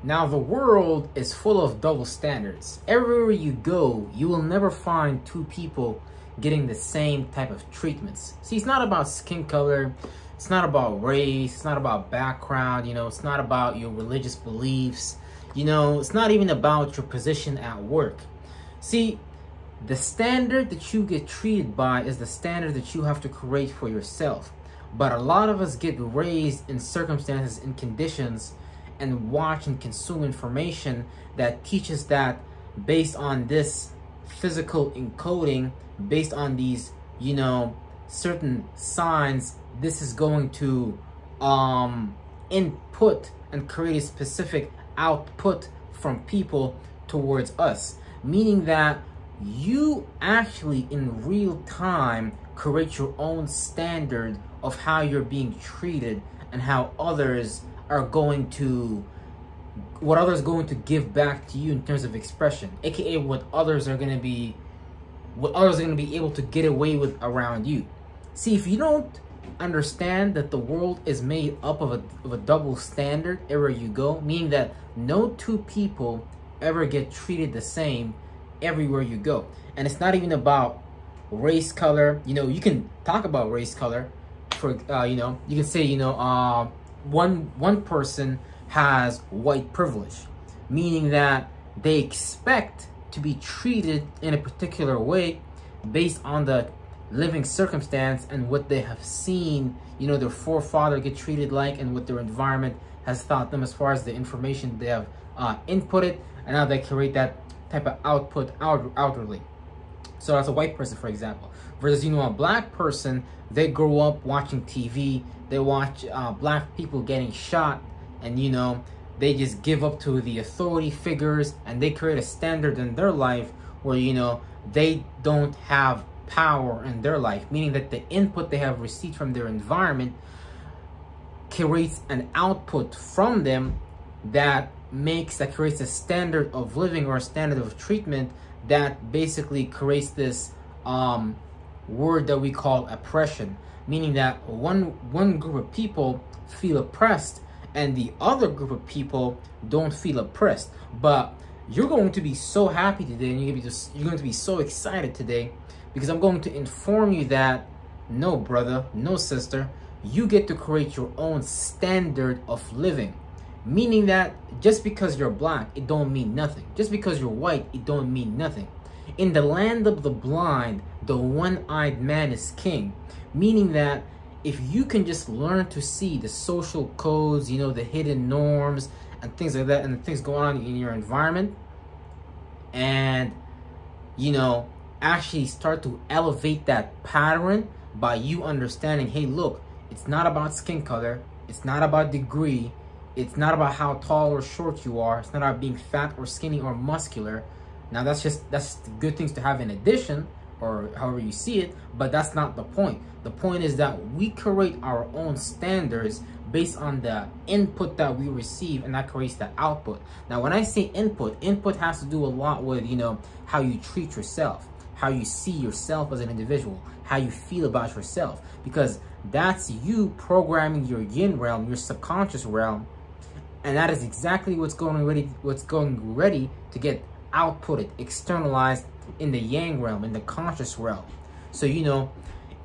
Now, the world is full of double standards. Everywhere you go, you will never find two people getting the same type of treatments. See, it's not about skin color, it's not about race, it's not about background, it's not about your religious beliefs, it's not even about your position at work. See, the standard that you get treated by is the standard that you have to create for yourself. But a lot of us get raised in circumstances and conditions and watch and consume information that teaches that based on this physical encoding, based on these, certain signs, this is going to input and create a specific output from people towards us. Meaning that you actually in real time create your own standard of how you're being treated and how others are going to, what others are going to give back to you in terms of expression, aka what others are going to be able to get away with around you. See, if you don't understand that the world is made up of a double standard everywhere you go, meaning that no two people ever get treated the same everywhere you go. And it's not even about race, color. You can talk about race, color. For you can say one person has white privilege, meaning that they expect to be treated in a particular way based on the living circumstance and what they have seen, their forefather get treated like, and what their environment has taught them as far as the information they have inputted, and now they create that type of output outwardly. So that's a white person, for example. Versus, a black person, they grow up watching TV, they watch black people getting shot, and they just give up to the authority figures, and they create a standard in their life where they don't have power in their life, meaning that the input they have received from their environment creates an output from them that creates a standard of living or a standard of treatment that basically creates this word that we call oppression, meaning that one group of people feel oppressed and the other group of people don't feel oppressed. But you're going to be so happy today, and you're going to be so excited today, because I'm going to inform you that no, brother, no, sister, you get to create your own standard of living. Meaning that just because you're black, it don't mean nothing. Just because you're white, it don't mean nothing. In the land of the blind, the one-eyed man is king. Meaning that if you can just learn to see the social codes, the hidden norms and things like that, and the things going on in your environment, and, actually start to elevate that pattern by you understanding, hey, look, it's not about skin color, it's not about degree, it's not about how tall or short you are, it's not about being fat or skinny or muscular. Now that's good things to have in addition, or however you see it, but that's not the point. The point is that we create our own standards based on the input that we receive, and that creates the output. Now when I say input has to do a lot with how you treat yourself, how you see yourself as an individual, how you feel about yourself, because that's you programming your yin realm, your subconscious realm, and that is exactly what's going ready to get outputted, externalized in the yang realm, in the conscious realm. So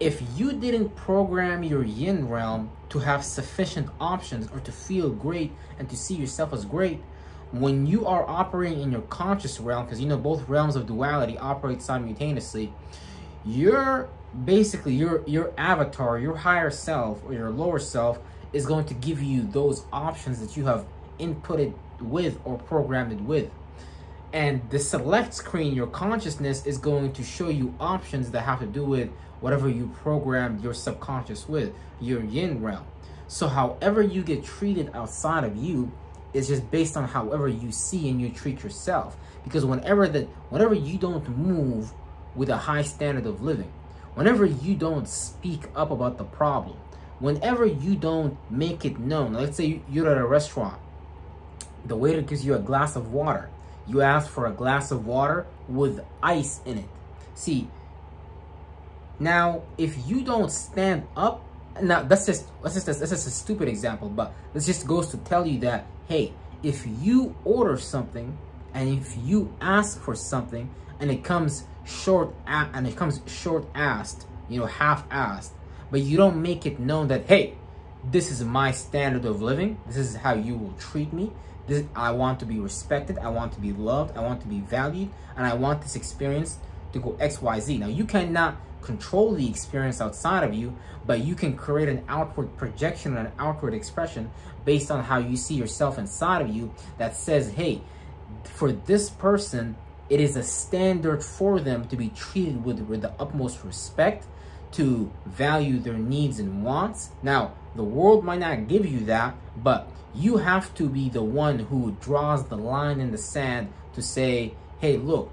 if you didn't program your yin realm to have sufficient options or to feel great and to see yourself as great, when you are operating in your conscious realm, because both realms of duality operate simultaneously, you're basically your avatar, your higher self or your lower self is going to give you those options that you have inputted with or programmed it with. And the select screen, your consciousness, is going to show you options that have to do with whatever you programmed your subconscious with, your yin realm. So however you get treated outside of you is just based on however you see and you treat yourself. Because whenever you don't move with a high standard of living, whenever you don't speak up about the problem, whenever you don't make it known, let's say you're at a restaurant, the waiter gives you a glass of water. You ask for a glass of water with ice in it. See, now if you don't stand up, now that's just a stupid example, but this just goes to tell you that, hey, if you order something and if you ask for something and it comes short-assed, you know, half-assed, but you don't make it known that, hey, this is my standard of living, this is how you will treat me, I want to be respected, I want to be loved, I want to be valued, and I want this experience to go XYZ. Now, you cannot control the experience outside of you, but you can create an outward projection and an outward expression based on how you see yourself inside of you that says, hey, for this person, it is a standard for them to be treated with the utmost respect, to value their needs and wants. Now, the world might not give you that, but you have to be the one who draws the line in the sand to say, hey, look,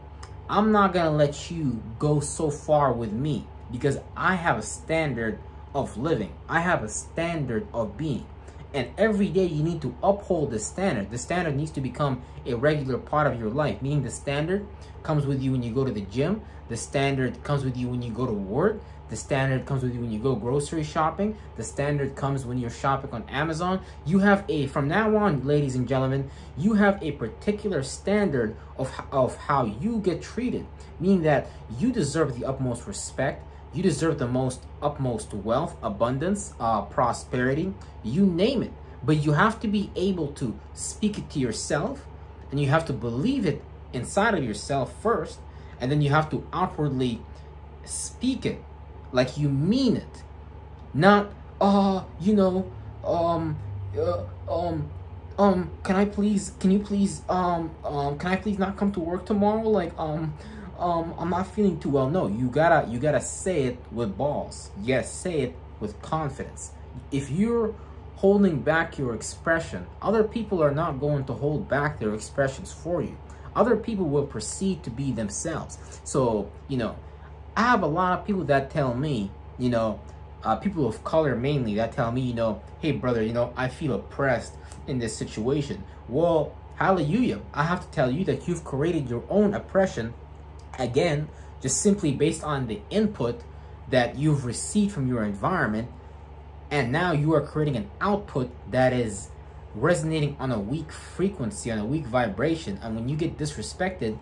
I'm not gonna let you go so far with me because I have a standard of living. I have a standard of being. And every day you need to uphold the standard. The standard needs to become a regular part of your life, meaning the standard comes with you when you go to the gym. The standard comes with you when you go to work. The standard comes with you when you go grocery shopping. The standard comes when you're shopping on Amazon. You have from now on, ladies and gentlemen, you have a particular standard of how you get treated, meaning that you deserve the utmost respect. You deserve the utmost wealth, abundance, prosperity, you name it. But you have to be able to speak it to yourself, and you have to believe it inside of yourself first, and then you have to outwardly speak it like you mean it. Not, can I please not come to work tomorrow? Like, I'm not feeling too well. No, you gotta say it with balls. Yes, say it with confidence. If you're holding back your expression, other people are not going to hold back their expressions for you. Other people will proceed to be themselves. So, you know, I have a lot of people that tell me, you know, people of color mainly, that tell me, you know, hey brother, you know, I feel oppressed in this situation. Well, hallelujah. I have to tell you that you've created your own oppression, again, just simply based on the input that you've received from your environment. And now you are creating an output that is resonating on a weak frequency, on a weak vibration. And when you get disrespected,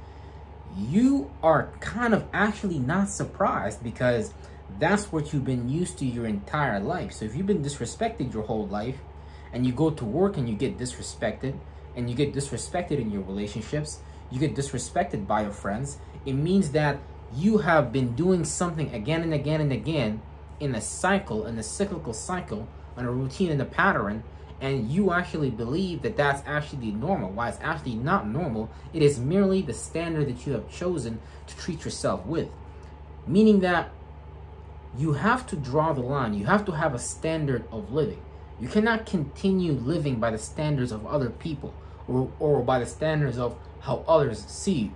you are kind of actually not surprised, because that's what you've been used to your entire life. So if you've been disrespected your whole life, and you go to work and you get disrespected, and you get disrespected in your relationships, you get disrespected by your friends, it means that you have been doing something again and again and again in a cycle, in a cyclical cycle, on a routine and a pattern, and you actually believe that that's actually normal. Why it's actually not normal. It is merely the standard that you have chosen to treat yourself with. Meaning that you have to draw the line. You have to have a standard of living. You cannot continue living by the standards of other people, or by the standards of how others see you.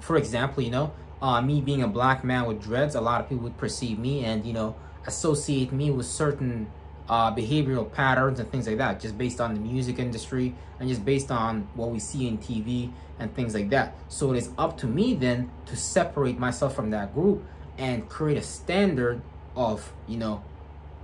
For example, you know, me being a black man with dreads, a lot of people would perceive me and, you know, associate me with certain behavioral patterns and things like that, just based on the music industry and just based on what we see in TV and things like that. So it is up to me then to separate myself from that group and create a standard of, you know,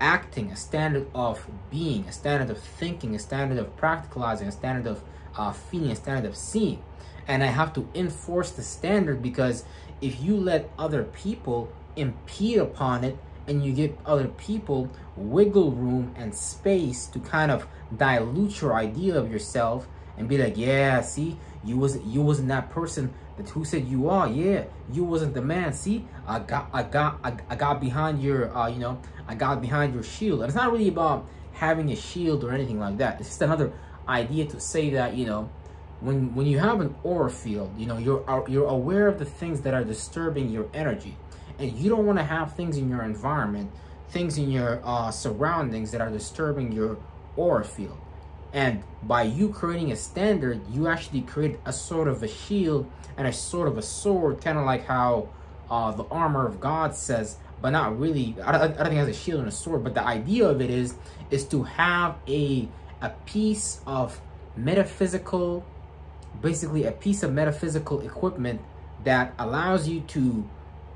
acting, a standard of being, a standard of thinking, a standard of practicalizing, a standard of feeling, a standard of seeing. And I have to enforce the standard, because if you let other people impede upon it, and you give other people wiggle room and space to kind of dilute your idea of yourself and be like, yeah, see, you wasn't that person that who said you are. Yeah, you wasn't the man. See, I got behind your I got behind your shield. And it's not really about having a shield or anything like that. It's just another idea to say that, you know, when you have an aura field, you know, you're aware of the things that are disturbing your energy. And you don't want to have things in your environment, things in your surroundings that are disturbing your aura field. And by you creating a standard, you actually create a sort of a shield and a sort of a sword, kind of like how the armor of God says, but not really. I don't think it has a shield and a sword, but the idea of it is to have a piece of metaphysical, basically a piece of metaphysical equipment that allows you to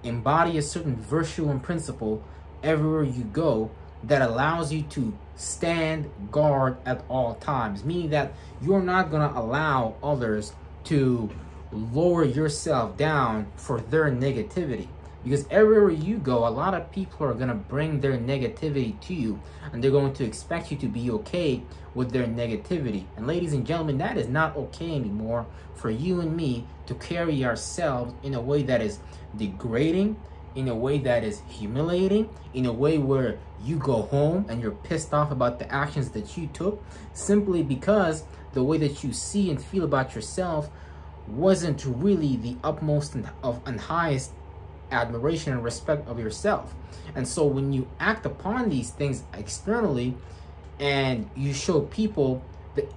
embody a certain virtue and principle everywhere you go, that allows you to stand guard at all times, meaning that you're not going to allow others to lower yourself down for their negativity. Because everywhere you go, a lot of people are going to bring their negativity to you, and they're going to expect you to be okay with their negativity. And ladies and gentlemen, that is not okay anymore for you and me to carry ourselves in a way that is degrading, in a way that is humiliating, in a way where you go home and you're pissed off about the actions that you took, simply because the way that you see and feel about yourself wasn't really the utmost and highest admiration and respect of yourself. And so when you act upon these things externally and you show people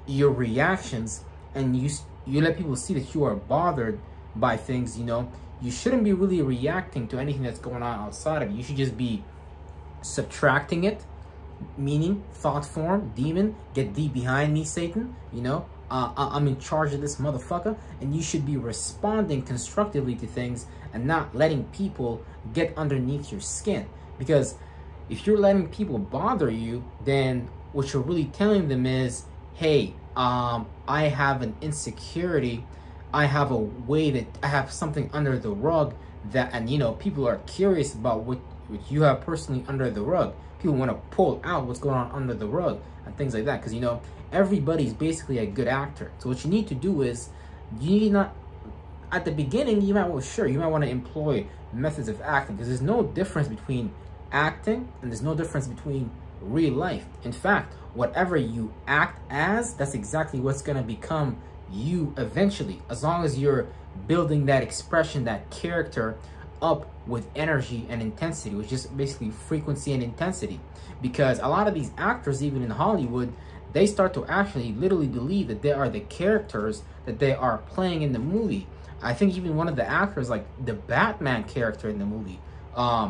your reactions, and you let people see that you are bothered by things, you know, you shouldn't be really reacting to anything that's going on outside of you. You should just be subtracting it, meaning thought form, demon, get thee behind me, Satan, you know, I'm in charge of this motherfucker. And you should be responding constructively to things and not letting people get underneath your skin. Because if you're letting people bother you, then what you're really telling them is, hey, I have an insecurity, I have a way that I have something under the rug that, and you know, people are curious about what you have personally under the rug. People want to pull out what's going on under the rug and things like that, because you know, everybody's basically a good actor. So what you need to do is, you need not, at the beginning, you might, well, sure, you might want to employ methods of acting, because there's no difference between acting and there's no difference between real life. In fact, whatever you act as, that's exactly what's going to become you eventually, as long as you're building that expression, that character up with energy and intensity, which is basically frequency and intensity. Because a lot of these actors, even in Hollywood, they start to actually literally believe that they are the characters that they are playing in the movie. I think even one of the actors, like the Batman character in the movie,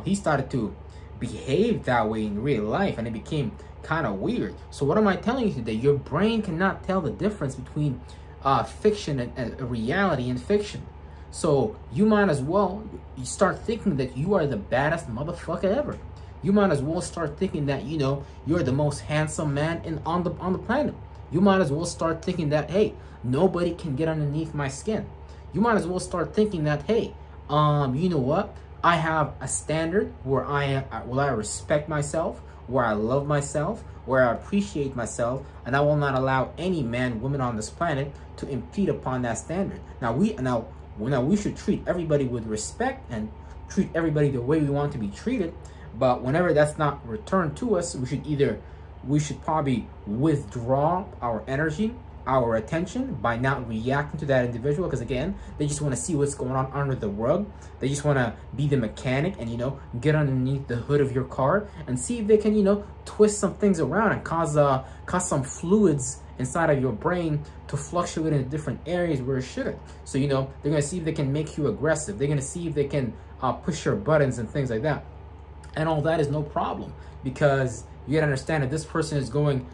he started to behave that way in real life, and it became kind of weird. So what am I telling you today? Your brain cannot tell the difference between fiction and reality and fiction. So you might as well start thinking that you are the baddest motherfucker ever. You might as well start thinking that, you know, you're the most handsome man on the planet. You might as well start thinking that, hey, nobody can get underneath my skin. You might as well start thinking that, hey, you know what? I have a standard where I respect myself, where I love myself, where I appreciate myself, and I will not allow any man, woman on this planet to impede upon that standard. Now we should treat everybody with respect and treat everybody the way we want to be treated. But whenever that's not returned to us, we should probably withdraw our energy, our attention, by not reacting to that individual, because again, they just want to see what's going on under the rug. They just want to be the mechanic and, you know, get underneath the hood of your car and see if they can, you know, twist some things around and cause some fluids inside of your brain to fluctuate in different areas where it shouldn't. So, you know, they're going to see if they can make you aggressive. They're going to see if they can push your buttons and things like that. And all that is no problem, because you got to understand that this person is going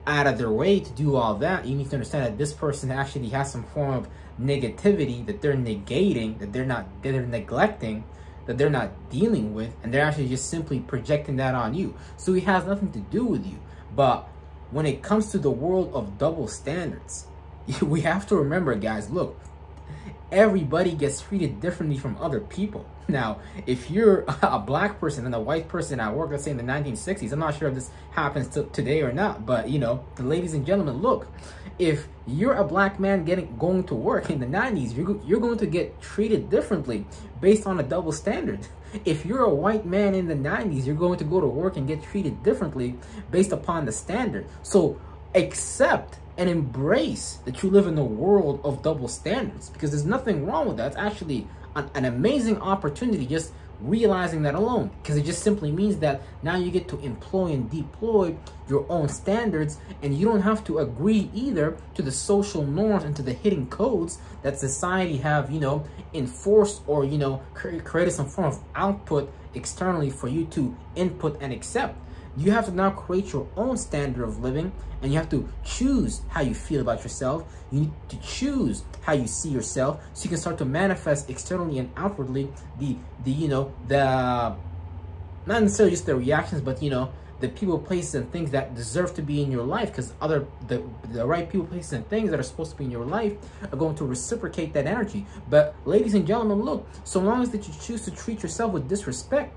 out of their way to do all that. You need to understand that this person actually has some form of negativity that they're negating, that they're neglecting, that they're not dealing with, and they're actually just simply projecting that on you. So it has nothing to do with you. But when it comes to the world of double standards, we have to remember, guys, look, everybody gets treated differently from other people. Now, if you're a black person and a white person at work, let's say in the 1960s, I'm not sure if this happens today or not, but you know, ladies and gentlemen, look, if you're a black man going to work in the 90s, you're going to get treated differently based on a double standard. If you're a white man in the 90s, you're going to go to work and get treated differently based upon the standard. So accept and embrace that you live in a world of double standards, because there's nothing wrong with that. It's actually an amazing opportunity, just realizing that alone, because it just simply means that now you get to employ and deploy your own standards, and you don't have to agree either to the social norms and to the hidden codes that society have, you know, enforced, or, you know, created some form of output externally for you to input and accept. You have to now create your own standard of living, and you have to choose how you feel about yourself. You need to choose how you see yourself, so you can start to manifest externally and outwardly the not necessarily just the reactions, but, you know, the people, places, and things that deserve to be in your life, because the right people, places, and things that are supposed to be in your life are going to reciprocate that energy. But ladies and gentlemen, look, so long as that you choose to treat yourself with disrespect,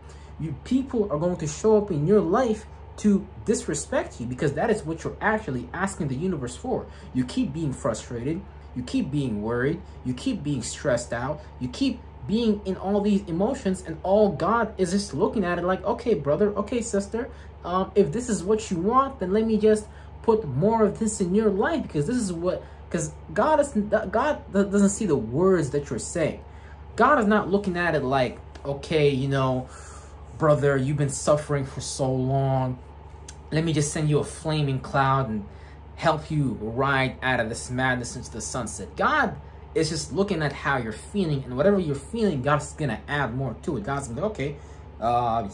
people are going to show up in your life to disrespect you, because that is what you're actually asking the universe for. You keep being frustrated, you keep being worried, you keep being stressed out, you keep being in all these emotions, and all God is just looking at it like, okay, brother, okay, sister, if this is what you want, then let me just put more of this in your life, because this is what, because God doesn't see the words that you're saying. God is not looking at it like, okay, you know, brother, you've been suffering for so long, let me just send you a flaming cloud and help you ride out of this madness into the sunset. God is just looking at how you're feeling, and whatever you're feeling, God's gonna add more to it. God's gonna, okay,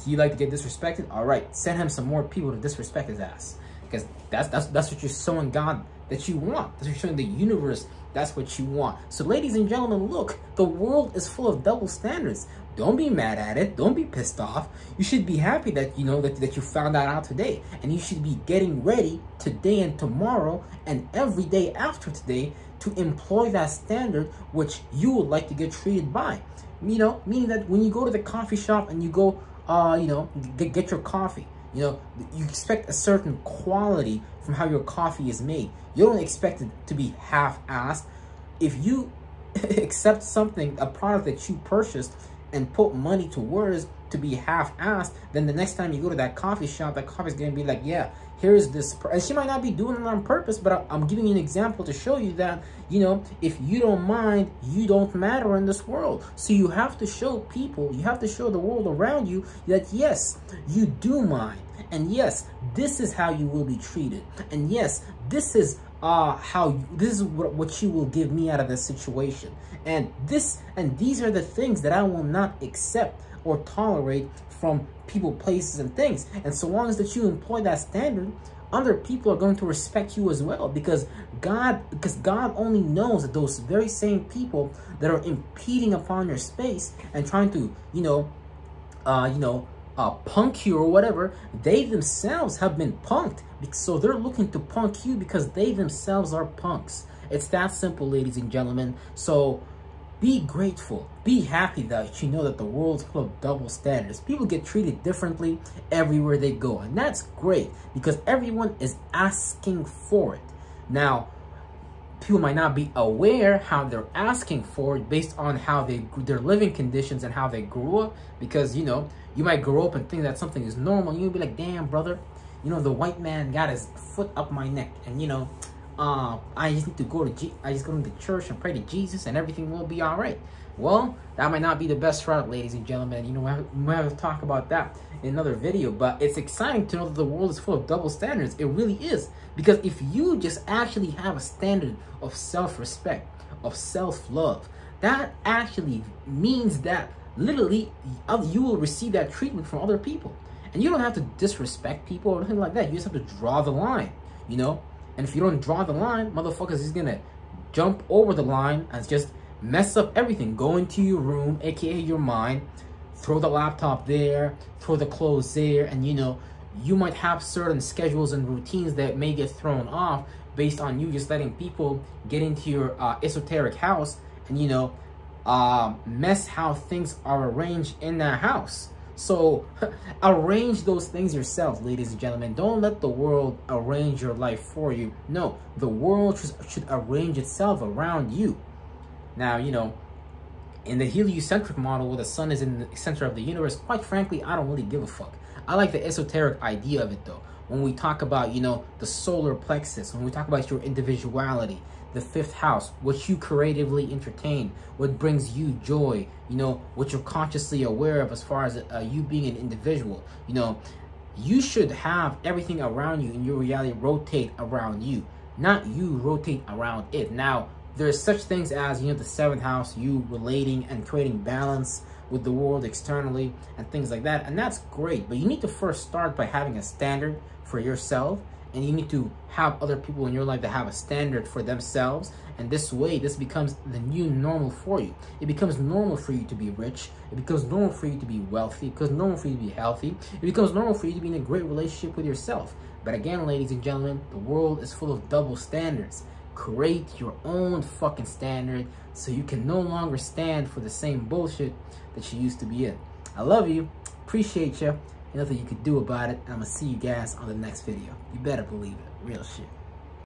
he like to get disrespected, all right, send him some more people to disrespect his ass, because that's what you're showing God that you want. That's what you're showing the universe. That's what you want. So ladies and gentlemen, look, the world is full of double standards. Don't be mad at it. Don't be pissed off. You should be happy that, you know, that you found that out today. And you should be getting ready today and tomorrow and every day after today to employ that standard which you would like to get treated by. You know, meaning that when you go to the coffee shop and you go, you know, get your coffee, you know, you expect a certain quality from how your coffee is made. You don't expect it to be half-assed. If you accept something, a product that you purchased, and put money towards to be half-assed, then the next time you go to that coffee shop, that coffee's gonna be like, yeah, here's this, and she might not be doing it on purpose, but I'm giving you an example to show you that, you know, if you don't mind, you don't matter in this world. So you have to show people, you have to show the world around you that yes, you do mind, and yes, this is how you will be treated, and yes, this is this is what you will give me out of this situation, and these are the things that I will not accept or tolerate from people, places, and things. And so long as that you employ that standard, other people are going to respect you as well, because God only knows that those very same people that are impeding upon your space and trying to, punk you or whatever, they themselves have been punked. So they're looking to punk you because they themselves are punks. It's that simple, ladies and gentlemen. So be grateful, be happy that you know that the world's full of double standards. People get treated differently everywhere they go, and that's great because everyone is asking for it. Now, people might not be aware how they're asking for it based on how their living conditions and how they grew up, because, you know, you might grow up and think that something is normal. You'll be like, damn, brother, you know, the white man got his foot up my neck, and, you know, I just need to go to I just go to the church and pray to Jesus and everything will be all right. Well, that might not be the best route, ladies and gentlemen. You know, we have to talk about that in another video, but it's exciting to know that the world is full of double standards. It really is, because if you just actually have a standard of self-respect, of self-love, that actually means that literally you will receive that treatment from other people. And you don't have to disrespect people or anything like that. You just have to draw the line, you know? And if you don't draw the line, motherfuckers is gonna jump over the line and just mess up everything. Go into your room, aka your mind, throw the laptop there, throw the clothes there, and, you know, you might have certain schedules and routines that may get thrown off based on you just letting people get into your esoteric house and, you know, mess how things are arranged in that house. So arrange those things yourself, ladies and gentlemen. Don't let the world arrange your life for you. No, the world should arrange itself around you. Now, you know, in the heliocentric model where the sun is in the center of the universe, quite frankly, I don't really give a fuck. I like the esoteric idea of it, though. When we talk about, you know, the solar plexus, when we talk about your individuality, the fifth house, what you creatively entertain, what brings you joy, you know, what you're consciously aware of as far as you being an individual, you know, you should have everything around you in your reality rotate around you, not you rotate around it. Now, there's such things as, you know, the seventh house, you relating and creating balance with the world externally and things like that, and that's great, but you need to first start by having a standard for yourself and you need to have other people in your life that have a standard for themselves. And this way, this becomes the new normal for you. It becomes normal for you to be rich. It becomes normal for you to be wealthy. It becomes normal for you to be healthy. It becomes normal for you to be in a great relationship with yourself. But again, ladies and gentlemen, the world is full of double standards. Create your own fucking standard so you can no longer stand for the same bullshit that you used to be in. I love you. Appreciate you. Nothing you could do about it. I'm gonna see you guys on the next video. You better believe it. Real shit.